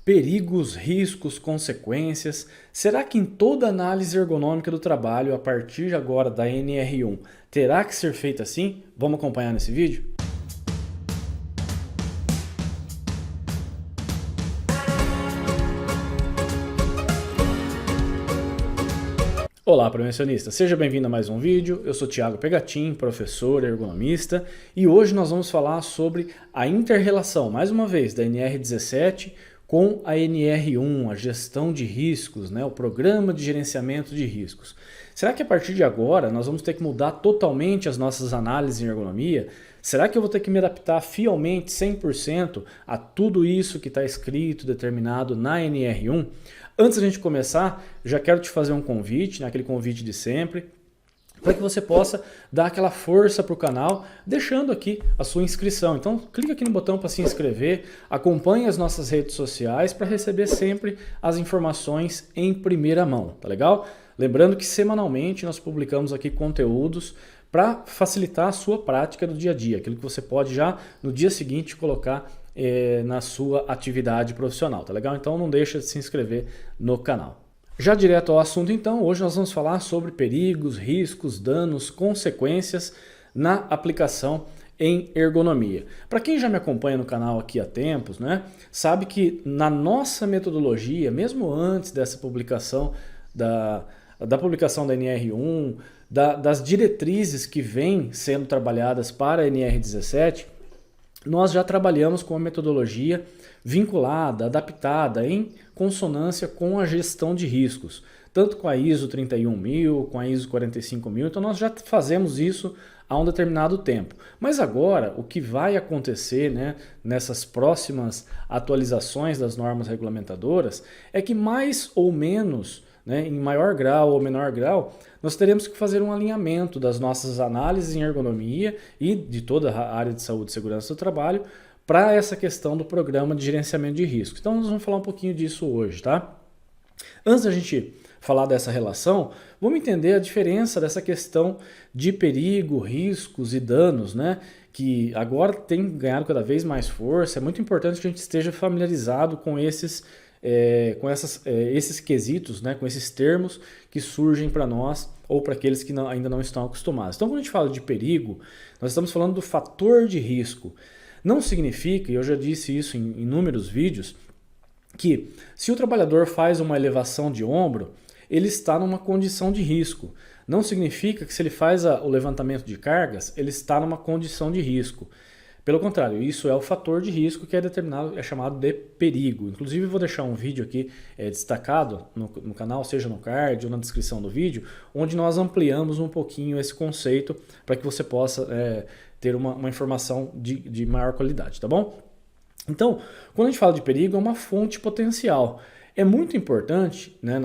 Perigos, riscos, consequências. Será que em toda análise ergonômica do trabalho, a partir agora da NR1, terá que ser feita assim? Vamos acompanhar nesse vídeo? Olá, prevencionista! Seja bem-vindo a mais um vídeo. Eu sou Thiago Pegatin, professor ergonomista, e hoje nós vamos falar sobre a inter-relação, mais uma vez, da NR17 com a NR1, a gestão de riscos, né, o programa de gerenciamento de riscos. Será que a partir de agora nós vamos ter que mudar totalmente as nossas análises em ergonomia? Será que eu vou ter que me adaptar fielmente, 100%, a tudo isso que está escrito, determinado na NR1? Antes da gente começar, já quero te fazer um convite, né, aquele convite de sempre, para que você possa dar aquela força para o canal, deixando aqui a sua inscrição. Então, clica aqui no botão para se inscrever, acompanhe as nossas redes sociais para receber sempre as informações em primeira mão, tá legal? Lembrando que semanalmente nós publicamos aqui conteúdos para facilitar a sua prática do dia a dia, aquilo que você pode já no dia seguinte colocar na sua atividade profissional, tá legal? Então não deixa de se inscrever no canal. Já direto ao assunto então, hoje nós vamos falar sobre perigos, riscos, danos, consequências na aplicação em ergonomia. Para quem já me acompanha no canal aqui há tempos, né, sabe que na nossa metodologia, mesmo antes dessa publicação da publicação da NR1, das diretrizes que vêm sendo trabalhadas para a NR17, nós já trabalhamos com a metodologia vinculada, adaptada, em consonância com a gestão de riscos, tanto com a ISO 31000, com a ISO 45000, então nós já fazemos isso há um determinado tempo. Mas agora, o que vai acontecer, né, nessas próximas atualizações das normas regulamentadoras é que mais ou menos, né, em maior grau ou menor grau, nós teremos que fazer um alinhamento das nossas análises em ergonomia e de toda a área de saúde e segurança do trabalho para essa questão do programa de gerenciamento de riscos. Então nós vamos falar um pouquinho disso hoje, tá? Antes da gente falar dessa relação, vamos entender a diferença dessa questão de perigo, riscos e danos, né? Que agora tem ganhado cada vez mais força. É muito importante que a gente esteja familiarizado com esses quesitos, né, com esses termos que surgem para nós ou para aqueles que ainda não estão acostumados. Então, quando a gente fala de perigo, nós estamos falando do fator de risco. Não significa, e eu já disse isso em inúmeros vídeos, que se o trabalhador faz uma elevação de ombro, ele está numa condição de risco. Não significa que se ele faz o levantamento de cargas, ele está numa condição de risco. Pelo contrário, isso é o fator de risco que é determinado, é chamado de perigo. Inclusive, eu vou deixar um vídeo aqui destacado no canal, seja no card ou na descrição do vídeo, onde nós ampliamos um pouquinho esse conceito para que você possa ter uma informação de maior qualidade, tá bom? Então, quando a gente fala de perigo, é uma fonte potencial. É muito importante, né,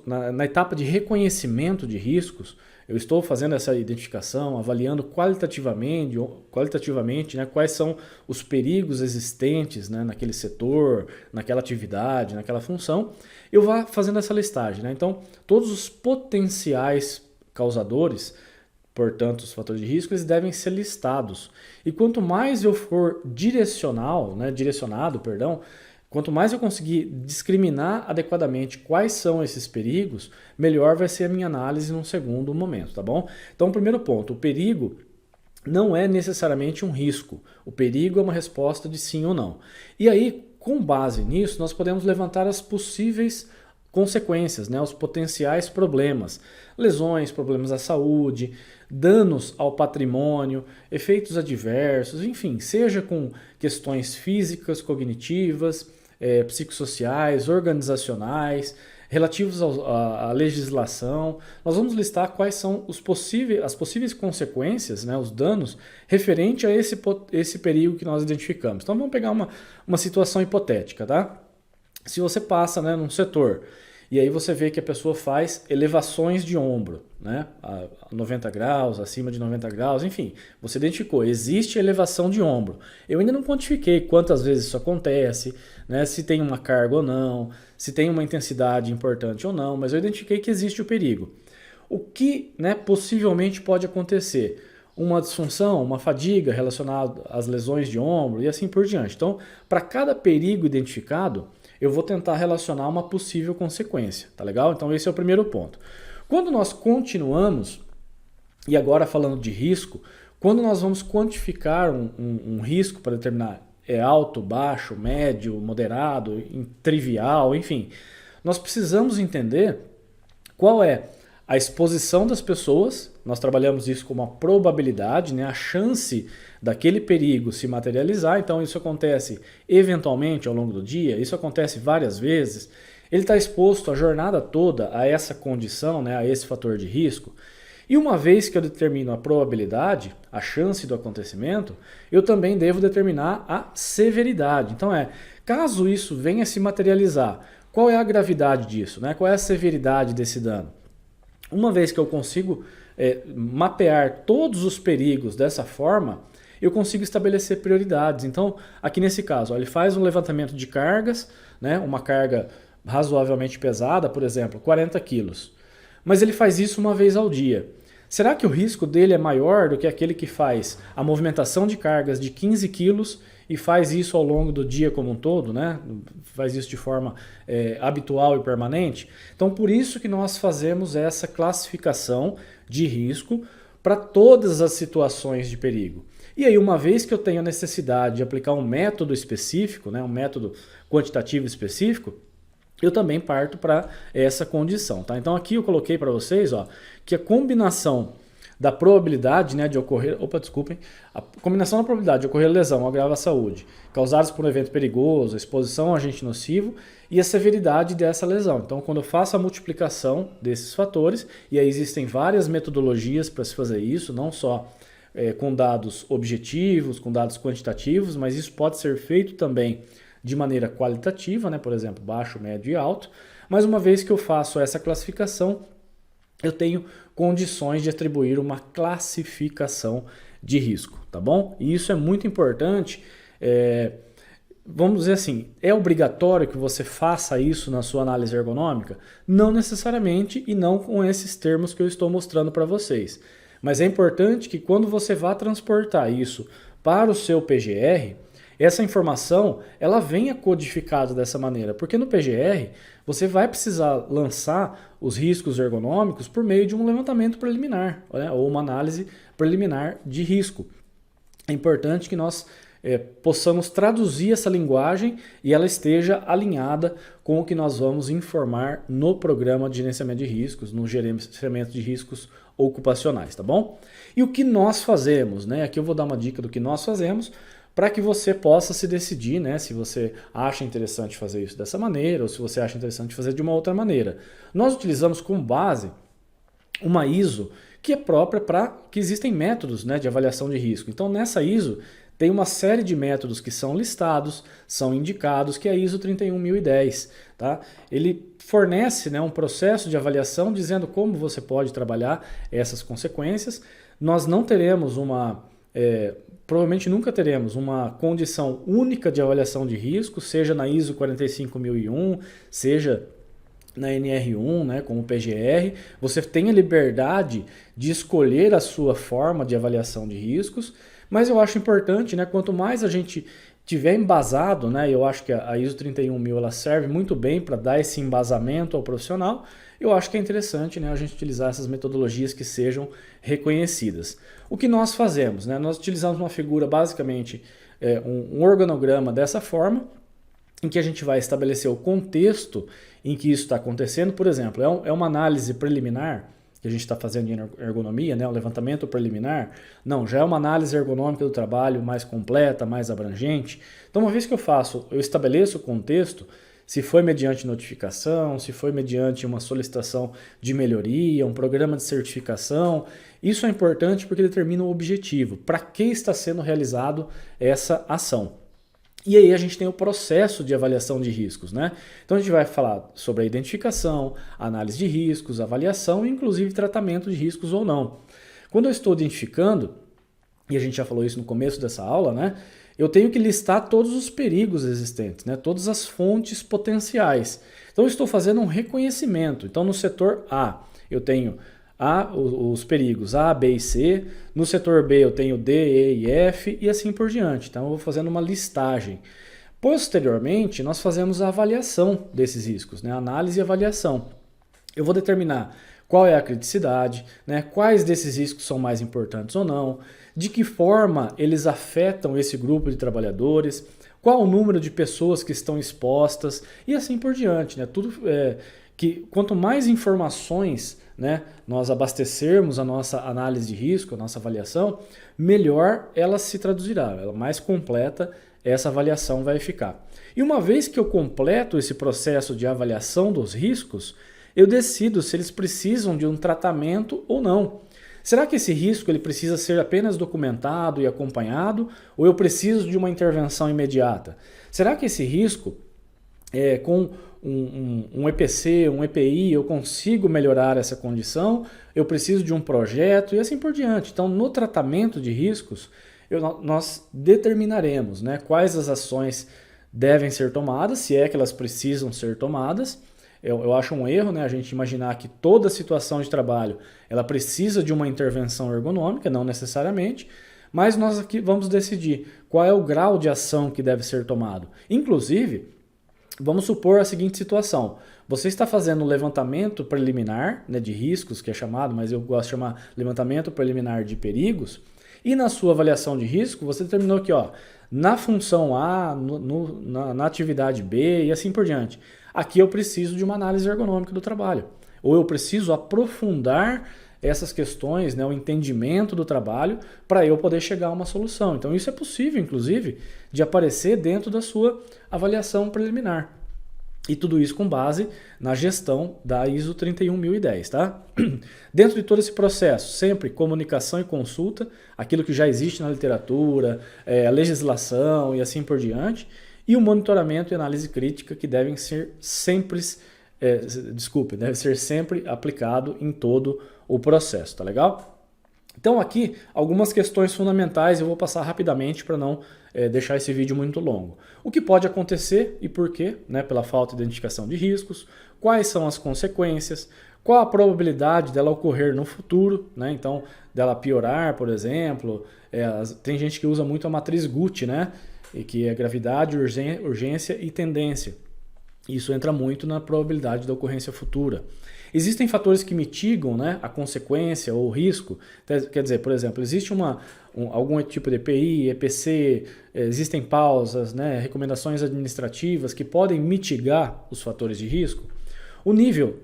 na etapa de reconhecimento de riscos. Eu estou fazendo essa identificação, avaliando qualitativamente, né, quais são os perigos existentes, né, naquele setor, naquela atividade, naquela função. Eu vou fazendo essa listagem, né? Então, todos os potenciais causadores, portanto, os fatores de risco, eles devem ser listados. E quanto mais eu for direcionado, quanto mais eu conseguir discriminar adequadamente quais são esses perigos, melhor vai ser a minha análise num segundo momento, tá bom? Então, primeiro ponto, o perigo não é necessariamente um risco. O perigo é uma resposta de sim ou não. E aí, com base nisso, nós podemos levantar as possíveis consequências, né, os potenciais problemas, lesões, problemas à saúde, danos ao patrimônio, efeitos adversos, enfim, seja com questões físicas, cognitivas, psicossociais, organizacionais, relativos à legislação. Nós vamos listar quais são as possíveis consequências, né, os danos, referente a esse perigo que nós identificamos. Então vamos pegar uma situação hipotética, tá? Se você passa, né, num setor e aí você vê que a pessoa faz elevações de ombro, né, a 90 graus, acima de 90 graus, enfim, você identificou, existe elevação de ombro. Eu ainda não quantifiquei quantas vezes isso acontece, né, se tem uma carga ou não, se tem uma intensidade importante ou não, mas eu identifiquei que existe o perigo. O que, né, possivelmente pode acontecer? uma disfunção, uma fadiga relacionada às lesões de ombro e assim por diante. Então, para cada perigo identificado, eu vou tentar relacionar uma possível consequência, tá legal? Então esse é o primeiro ponto. Quando nós continuamos, e agora falando de risco, quando nós vamos quantificar um risco para determinar alto, baixo, médio, moderado, trivial, enfim, nós precisamos entender qual é a exposição das pessoas. Nós trabalhamos isso como a probabilidade, né, a chance daquele perigo se materializar. Então isso acontece eventualmente ao longo do dia, isso acontece várias vezes. Ele está exposto a jornada toda a essa condição, né, a esse fator de risco. E uma vez que eu determino a probabilidade, a chance do acontecimento, eu também devo determinar a severidade. Então caso isso venha se materializar, qual é a gravidade disso, né? Qual é a severidade desse dano? Uma vez que eu consigo mapear todos os perigos dessa forma, eu consigo estabelecer prioridades. Então, aqui nesse caso, ele faz um levantamento de cargas, né? Uma carga razoavelmente pesada, por exemplo, 40 quilos. Mas ele faz isso uma vez ao dia. Será que o risco dele é maior do que aquele que faz a movimentação de cargas de 15 quilos e faz isso ao longo do dia como um todo, né? Faz isso de forma habitual e permanente? Então, por isso que nós fazemos essa classificação de risco para todas as situações de perigo. E aí, uma vez que eu tenho a necessidade de aplicar um método específico, né? Um método quantitativo específico, eu também parto para essa condição, tá? Então aqui eu coloquei para vocês, ó, que a combinação da probabilidade, né, de ocorrer, a combinação da probabilidade de ocorrer lesão ou agravo à saúde, causadas por um evento perigoso, exposição a agente nocivo e a severidade dessa lesão. Então quando eu faço a multiplicação desses fatores, e aí existem várias metodologias para se fazer isso, não só com dados objetivos, com dados quantitativos, mas isso pode ser feito também de maneira qualitativa, né? Por exemplo, baixo, médio e alto, mas uma vez que eu faço essa classificação, eu tenho condições de atribuir uma classificação de risco, tá bom? E isso é muito importante, vamos dizer assim, é obrigatório que você faça isso na sua análise ergonômica? Não necessariamente e não com esses termos que eu estou mostrando para vocês, mas é importante que quando você vá transportar isso para o seu PGR, essa informação ela venha codificada dessa maneira, porque no PGR você vai precisar lançar os riscos ergonômicos por meio de um levantamento preliminar, né, ou uma análise preliminar de risco. É importante que nós possamos traduzir essa linguagem e ela esteja alinhada com o que nós vamos informar no programa de gerenciamento de riscos, no gerenciamento de riscos ocupacionais, tá bom? E o que nós fazemos, né? Aqui eu vou dar uma dica do que nós fazemos, para que você possa se decidir, né, se você acha interessante fazer isso dessa maneira ou se você acha interessante fazer de uma outra maneira. Nós utilizamos como base uma ISO que é própria para que existem métodos, né, de avaliação de risco. Então nessa ISO tem uma série de métodos que são listados, são indicados, que é a ISO 31010. Tá? Ele fornece, né, um processo de avaliação dizendo como você pode trabalhar essas consequências. Nós não teremos provavelmente nunca teremos uma condição única de avaliação de risco, seja na ISO 45001, seja na NR1, né, como PGR. Você tem a liberdade de escolher a sua forma de avaliação de riscos, mas eu acho importante, né, quanto mais a gente tiver embasado, né, eu acho que a ISO 31000 ela serve muito bem para dar esse embasamento ao profissional. Eu acho que é interessante, né, a gente utilizar essas metodologias que sejam reconhecidas. O que nós fazemos? Né? Nós utilizamos uma figura, basicamente, um organograma dessa forma, em que a gente vai estabelecer o contexto em que isso está acontecendo. Por exemplo, é uma análise preliminar que a gente está fazendo em ergonomia, né? Um levantamento preliminar. Não, já é uma análise ergonômica do trabalho mais completa, mais abrangente. Então, uma vez que eu estabeleço o contexto, se foi mediante notificação, se foi mediante uma solicitação de melhoria, um programa de certificação. Isso é importante porque determina o objetivo, para que está sendo realizado essa ação. E aí a gente tem o processo de avaliação de riscos, né? Então a gente vai falar sobre a identificação, análise de riscos, avaliação e inclusive tratamento de riscos ou não. Quando eu estou identificando, e a gente já falou isso no começo dessa aula, né? Eu tenho que listar todos os perigos existentes, né? Todas as fontes potenciais. Então eu estou fazendo um reconhecimento. Então no setor A eu tenho os perigos A, B e C, no setor B eu tenho D, E e F e assim por diante. Então eu vou fazendo uma listagem. Posteriormente, nós fazemos a avaliação desses riscos, né? Análise e avaliação. Eu vou determinar qual é a criticidade, né? Quais desses riscos são mais importantes ou não, de que forma eles afetam esse grupo de trabalhadores, qual o número de pessoas que estão expostas e assim por diante, né? Tudo que quanto mais informações, né, nós abastecermos a nossa análise de risco, a nossa avaliação, melhor ela se traduzirá, ela mais completa essa avaliação vai ficar. E uma vez que eu completo esse processo de avaliação dos riscos, eu decido se eles precisam de um tratamento ou não. Será que esse risco ele precisa ser apenas documentado e acompanhado ou eu preciso de uma intervenção imediata? Será que esse risco, com um EPC, um EPI, eu consigo melhorar essa condição? Eu preciso de um projeto e assim por diante. Então, no tratamento de riscos, nós determinaremos, né, quais as ações devem ser tomadas, se é que elas precisam ser tomadas. Eu acho um erro, né, a gente imaginar que toda situação de trabalho ela precisa de uma intervenção ergonômica, não necessariamente, mas nós aqui vamos decidir qual é o grau de ação que deve ser tomado. Inclusive, vamos supor a seguinte situação: você está fazendo um levantamento preliminar, né, de riscos, que é chamado, mas eu gosto de chamar levantamento preliminar de perigos, e na sua avaliação de risco você determinou que na função A, na atividade B e assim por diante. Aqui eu preciso de uma análise ergonômica do trabalho. Ou eu preciso aprofundar essas questões, né, o entendimento do trabalho, para eu poder chegar a uma solução. Então isso é possível, inclusive, de aparecer dentro da sua avaliação preliminar. E tudo isso com base na gestão da ISO 31010, tá? Dentro de todo esse processo, sempre comunicação e consulta, aquilo que já existe na literatura, a legislação e assim por diante, e o monitoramento e análise crítica que devem ser sempre, deve ser sempre aplicado em todo o processo, tá legal? Então aqui, algumas questões fundamentais eu vou passar rapidamente para não deixar esse vídeo muito longo. O que pode acontecer e por quê, né, pela falta de identificação de riscos, quais são as consequências, qual a probabilidade dela ocorrer no futuro, né, então dela piorar, por exemplo, tem gente que usa muito a matriz Guth, né, e que é gravidade, urgência e tendência. Isso entra muito na probabilidade da ocorrência futura. Existem fatores que mitigam, né, a consequência ou o risco. Quer dizer, por exemplo, existe algum tipo de EPI, EPC, existem pausas, né, recomendações administrativas que podem mitigar os fatores de risco. O nível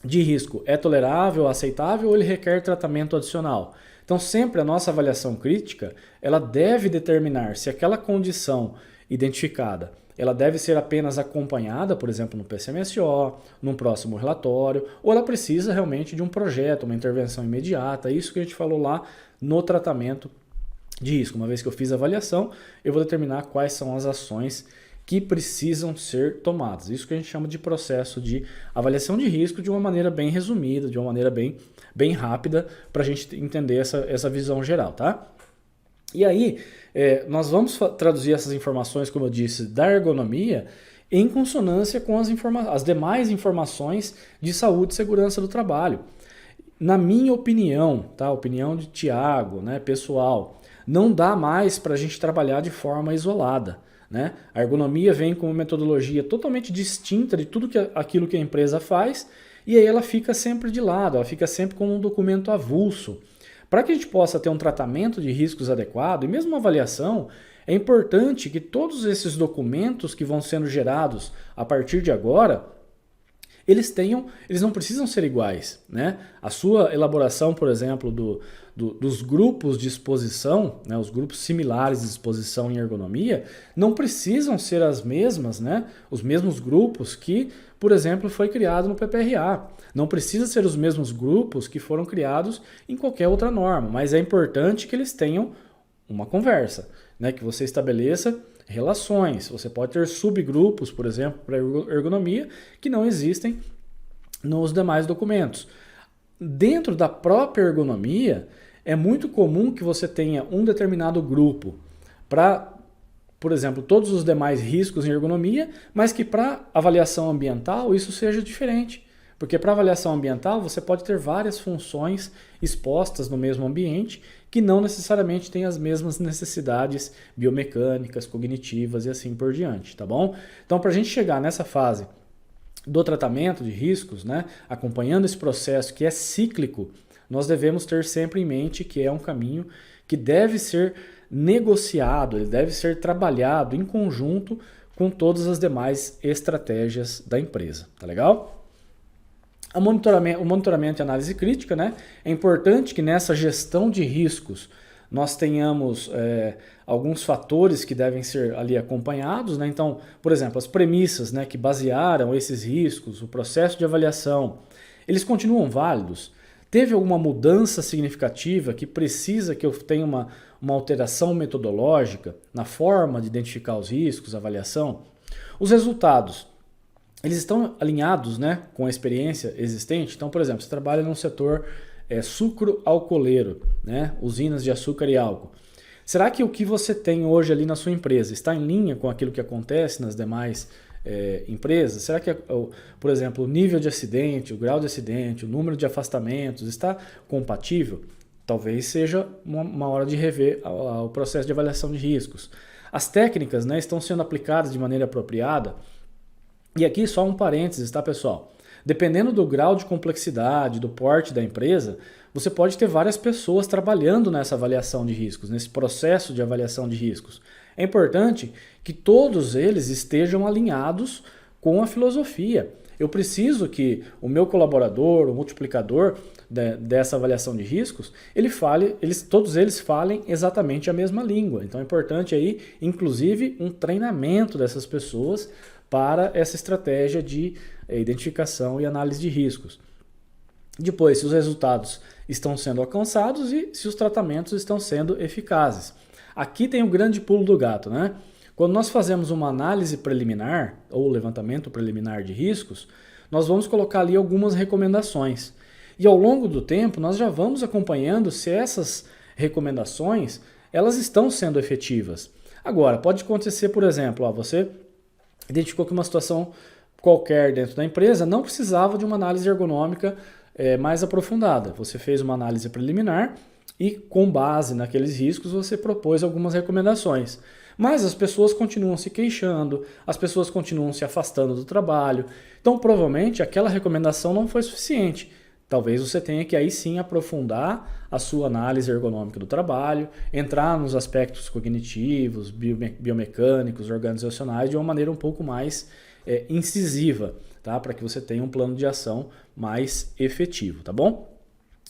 de risco é tolerável, aceitável ou ele requer tratamento adicional? Então sempre a nossa avaliação crítica ela deve determinar se aquela condição identificada ela deve ser apenas acompanhada, por exemplo, no PCMSO, num próximo relatório, ou ela precisa realmente de um projeto, uma intervenção imediata, isso que a gente falou lá no tratamento de risco. Uma vez que eu fiz a avaliação, eu vou determinar quais são as ações que precisam ser tomadas. Isso que a gente chama de processo de avaliação de risco de uma maneira bem resumida, de uma maneira bem rápida, para a gente entender essa visão geral, tá? E aí, nós vamos traduzir essas informações, como eu disse, da ergonomia em consonância com as demais informações de saúde e segurança do trabalho. Na minha opinião, tá? Opinião de Tiago, né, pessoal, não dá mais para a gente trabalhar de forma isolada, né? A ergonomia vem com uma metodologia totalmente distinta de tudo aquilo que a empresa faz e aí ela fica sempre de lado, ela fica sempre como um documento avulso. Para que a gente possa ter um tratamento de riscos adequado e mesmo uma avaliação, é importante que todos esses documentos que vão sendo gerados a partir de agora, eles não precisam ser iguais, né? A sua elaboração, por exemplo, dos grupos de exposição, né, os grupos similares de exposição em ergonomia, não precisam ser as mesmas, né, os mesmos grupos que, por exemplo, foi criado no PPRA. Não precisa ser os mesmos grupos que foram criados em qualquer outra norma, mas é importante que eles tenham uma conversa, né, que você estabeleça relações. Você pode ter subgrupos, por exemplo, para ergonomia, que não existem nos demais documentos. Dentro da própria ergonomia, é muito comum que você tenha um determinado grupo para, por exemplo, todos os demais riscos em ergonomia, mas que para avaliação ambiental isso seja diferente. Porque para avaliação ambiental você pode ter várias funções expostas no mesmo ambiente que não necessariamente têm as mesmas necessidades biomecânicas, cognitivas e assim por diante, tá bom? Então, para a gente chegar nessa fase do tratamento de riscos, né, acompanhando esse processo que é cíclico, nós devemos ter sempre em mente que é um caminho que deve ser negociado, ele deve ser trabalhado em conjunto com todas as demais estratégias da empresa, tá legal? O monitoramento e análise crítica, né? É importante que nessa gestão de riscos nós tenhamos alguns fatores que devem ser ali acompanhados, né? Então, por exemplo, as premissas, né, que basearam esses riscos, o processo de avaliação, eles continuam válidos? Teve alguma mudança significativa que precisa que eu tenha uma alteração metodológica na forma de identificar os riscos, a avaliação? Os resultados, eles estão alinhados, né, com a experiência existente? Então, por exemplo, você trabalha num setor sucro-alcooleiro, né, usinas de açúcar e álcool. Será que o que você tem hoje ali na sua empresa está em linha com aquilo que acontece nas demais empresas? Será que, por exemplo, o nível de acidente, o grau de acidente, o número de afastamentos está compatível? Talvez seja uma hora de rever o processo de avaliação de riscos. As técnicas, né, estão sendo aplicadas de maneira apropriada? E aqui só um parênteses, tá, pessoal? Dependendo do grau de complexidade, do porte da empresa, você pode ter várias pessoas trabalhando nessa avaliação de riscos, nesse processo de avaliação de riscos. É importante que todos eles estejam alinhados com a filosofia. Eu preciso que o meu colaborador, o multiplicador dessa avaliação de riscos, todos eles falem exatamente a mesma língua. Então é importante aí, inclusive, um treinamento dessas pessoas para essa estratégia de identificação e análise de riscos. Depois, se os resultados estão sendo alcançados e se os tratamentos estão sendo eficazes. Aqui tem o grande pulo do gato, né? Quando nós fazemos uma análise preliminar ou levantamento preliminar de riscos, nós vamos colocar ali algumas recomendações. E ao longo do tempo, nós já vamos acompanhando se essas recomendações elas estão sendo efetivas. Agora, pode acontecer, por exemplo, você identificou que uma situação qualquer dentro da empresa não precisava de uma análise ergonômica mais aprofundada. Você fez uma análise preliminar e, com base naqueles riscos, você propôs algumas recomendações. Mas as pessoas continuam se queixando, as pessoas continuam se afastando do trabalho. Então, provavelmente, aquela recomendação não foi suficiente. Talvez você tenha que aí sim aprofundar a sua análise ergonômica do trabalho, entrar nos aspectos cognitivos, biomecânicos, organizacionais de uma maneira um pouco mais incisiva, tá? Para que você tenha um plano de ação mais efetivo, tá bom?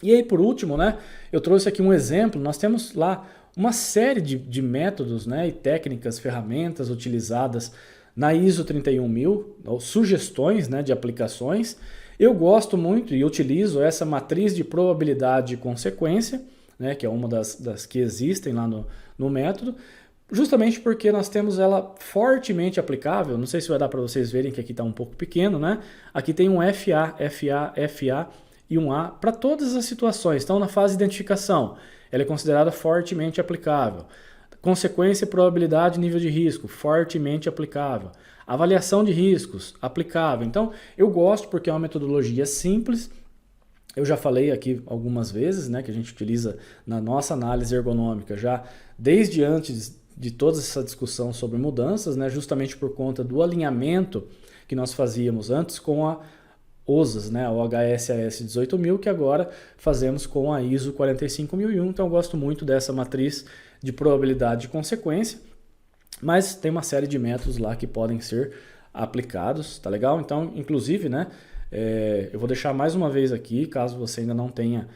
E aí, por último, né, eu trouxe aqui um exemplo. Nós temos lá uma série de métodos, né, e técnicas, ferramentas utilizadas na ISO 31000, ou sugestões, né, de aplicações. Eu gosto muito e utilizo essa matriz de probabilidade e consequência, né, que é uma das que existem lá no método, justamente porque nós temos ela fortemente aplicável. Não sei se vai dar para vocês verem que aqui está um pouco pequeno, né? Aqui tem um FA, FA, FA e um A para todas as situações. Então, na fase de identificação, ela é considerada fortemente aplicável. Consequência, probabilidade, nível de risco, fortemente aplicável. Avaliação de riscos, aplicável. Então, eu gosto porque é uma metodologia simples. Eu já falei aqui algumas vezes, né, que a gente utiliza na nossa análise ergonômica já desde antes de toda essa discussão sobre mudanças, né, justamente por conta do alinhamento que nós fazíamos antes com a OSAS, né, o HSAS 18000, que agora fazemos com a ISO 45001. Então eu gosto muito dessa matriz de probabilidade de consequência, mas tem uma série de métodos lá que podem ser aplicados, tá legal? Então, inclusive, né, eu vou deixar mais uma vez aqui, caso você ainda não tenha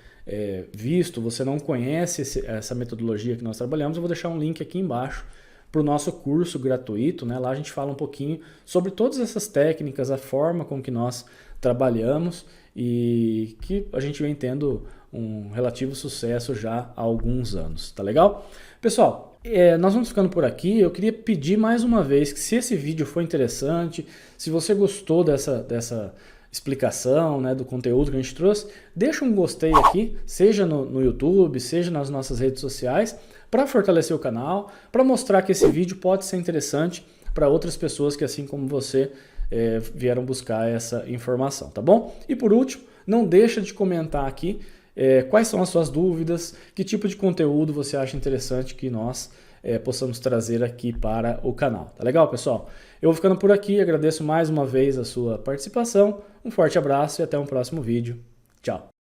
visto, você não conhece essa metodologia que nós trabalhamos, eu vou deixar um link aqui embaixo para o nosso curso gratuito, né? Lá a gente fala um pouquinho sobre todas essas técnicas, a forma com que nós trabalhamos e que a gente vem tendo um relativo sucesso já há alguns anos, tá legal? Pessoal, nós vamos ficando por aqui. Eu queria pedir mais uma vez que se esse vídeo foi interessante, se você gostou dessa explicação, né, do conteúdo que a gente trouxe, deixa um gostei aqui, seja no YouTube, seja nas nossas redes sociais, para fortalecer o canal, para mostrar que esse vídeo pode ser interessante para outras pessoas que, assim como você, vieram buscar essa informação, tá bom? E por último, não deixa de comentar aqui quais são as suas dúvidas, que tipo de conteúdo você acha interessante que nós possamos trazer aqui para o canal. Tá legal, pessoal? Eu vou ficando por aqui, agradeço mais uma vez a sua participação, um forte abraço e até um próximo vídeo. Tchau!